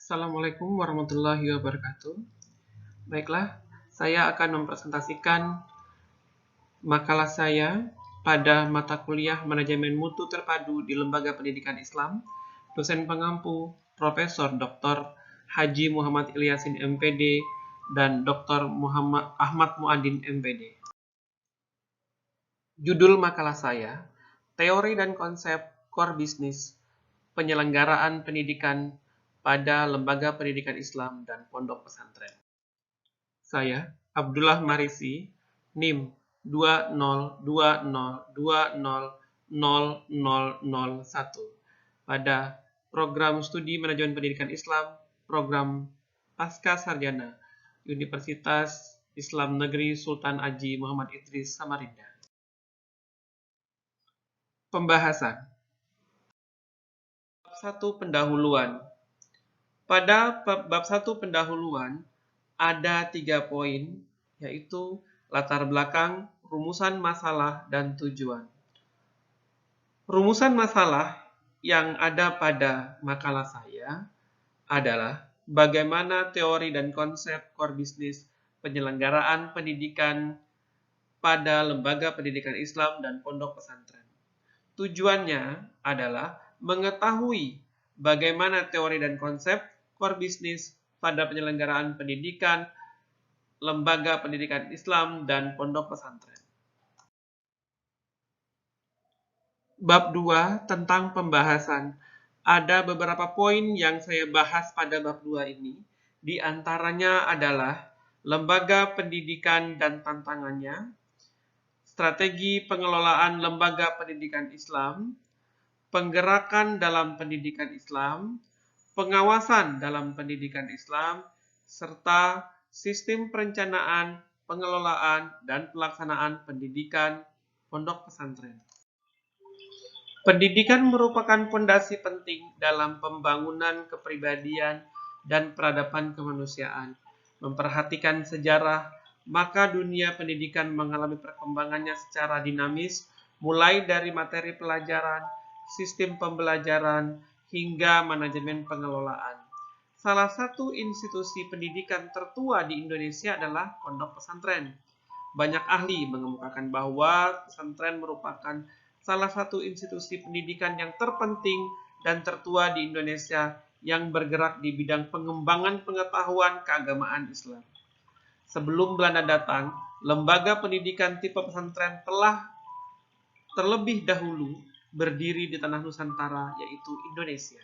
Assalamualaikum warahmatullahi wabarakatuh. Baiklah, saya akan mempresentasikan makalah saya pada mata kuliah Manajemen Mutu Terpadu di Lembaga Pendidikan Islam, dosen pengampu Profesor Dr. Haji Muhammad Ilyasin MPD dan Dr. Muhammad Ahmad Muadin MPD. Judul makalah saya, Teori dan Konsep Core Business Penyelenggaraan Pendidikan pada Lembaga Pendidikan Islam dan Pondok Pesantren. Saya, Abdullah Marisi, NIM 20202000001 pada Program Studi Manajemen Pendidikan Islam, Program Pasca Sarjana, Universitas Islam Negeri Sultan Haji Muhammad Idris Samarinda. Pembahasan Bab 1 Pendahuluan. Pada bab 1 pendahuluan ada 3 poin, yaitu latar belakang, rumusan masalah, dan tujuan. Rumusan masalah yang ada pada makalah saya adalah bagaimana teori dan konsep core business penyelenggaraan pendidikan pada lembaga pendidikan Islam dan pondok pesantren. Tujuannya adalah mengetahui bagaimana teori dan konsep core business pada penyelenggaraan pendidikan, lembaga pendidikan Islam, dan pondok pesantren. Bab 2 tentang pembahasan. Ada beberapa poin yang saya bahas pada bab 2 ini. Di antaranya adalah lembaga pendidikan dan tantangannya, strategi pengelolaan lembaga pendidikan Islam, penggerakan dalam pendidikan Islam, pengawasan dalam pendidikan Islam, serta sistem perencanaan, pengelolaan, dan pelaksanaan pendidikan pondok pesantren. Pendidikan merupakan fondasi penting dalam pembangunan kepribadian dan peradaban kemanusiaan. Memperhatikan sejarah, maka dunia pendidikan mengalami perkembangannya secara dinamis, mulai dari materi pelajaran, sistem pembelajaran, hingga manajemen pengelolaan. Salah satu institusi pendidikan tertua di Indonesia adalah pondok pesantren. Banyak ahli mengemukakan bahwa pesantren merupakan salah satu institusi pendidikan yang terpenting dan tertua di Indonesia yang bergerak di bidang pengembangan pengetahuan keagamaan Islam. Sebelum Belanda datang, lembaga pendidikan tipe pesantren telah terlebih dahulu berdiri di tanah Nusantara, yaitu Indonesia.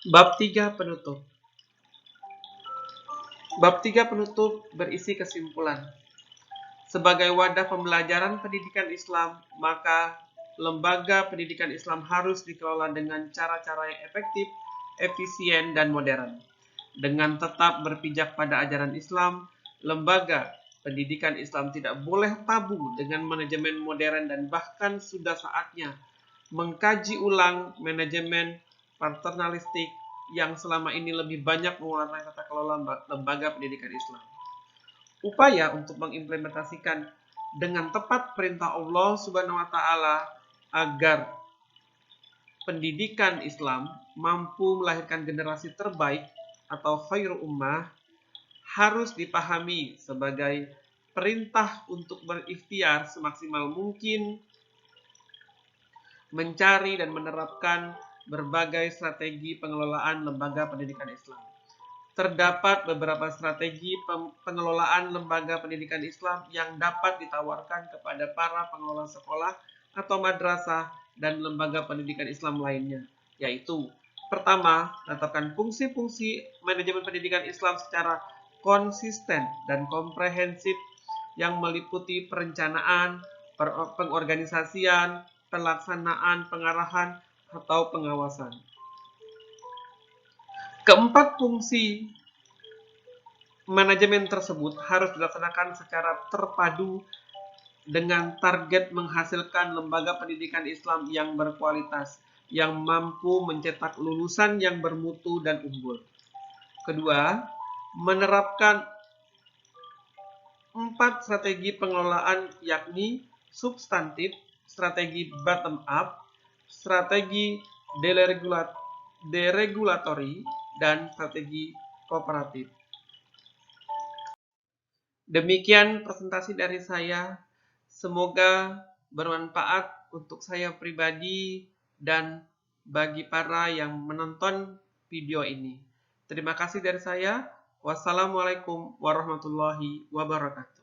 Bab 3 penutup. Bab 3 penutup berisi kesimpulan. Sebagai wadah pembelajaran pendidikan Islam, maka lembaga pendidikan Islam harus dikelola dengan cara-cara yang efektif, efisien, dan modern. Dengan tetap berpijak pada ajaran Islam, lembaga pendidikan Islam tidak boleh tabu dengan manajemen modern dan bahkan sudah saatnya mengkaji ulang manajemen paternalistik yang selama ini lebih banyak mewarnai tata kelola lembaga pendidikan Islam. Upaya untuk mengimplementasikan dengan tepat perintah Allah Subhanahu wa taala agar pendidikan Islam mampu melahirkan generasi terbaik atau khairu ummah harus dipahami sebagai perintah untuk berikhtiar semaksimal mungkin mencari dan menerapkan berbagai strategi pengelolaan lembaga pendidikan Islam. Terdapat beberapa strategi pengelolaan lembaga pendidikan Islam yang dapat ditawarkan kepada para pengelola sekolah atau madrasah dan lembaga pendidikan Islam lainnya, yaitu pertama, menetapkan fungsi-fungsi manajemen pendidikan Islam secara konsisten dan komprehensif yang meliputi perencanaan, pengorganisasian, pelaksanaan, pengarahan, atau pengawasan. Keempat fungsi manajemen tersebut harus dilaksanakan secara terpadu dengan target menghasilkan lembaga pendidikan Islam yang berkualitas, yang mampu mencetak lulusan yang bermutu dan unggul. Kedua, menerapkan 4 strategi pengelolaan, yakni substantif, strategi bottom up, strategi deregulatory, dan strategi kooperatif. Demikian presentasi dari saya. Semoga bermanfaat untuk saya pribadi dan bagi para yang menonton video ini. Terima kasih dari saya. Wassalamualaikum warahmatullahi wabarakatuh.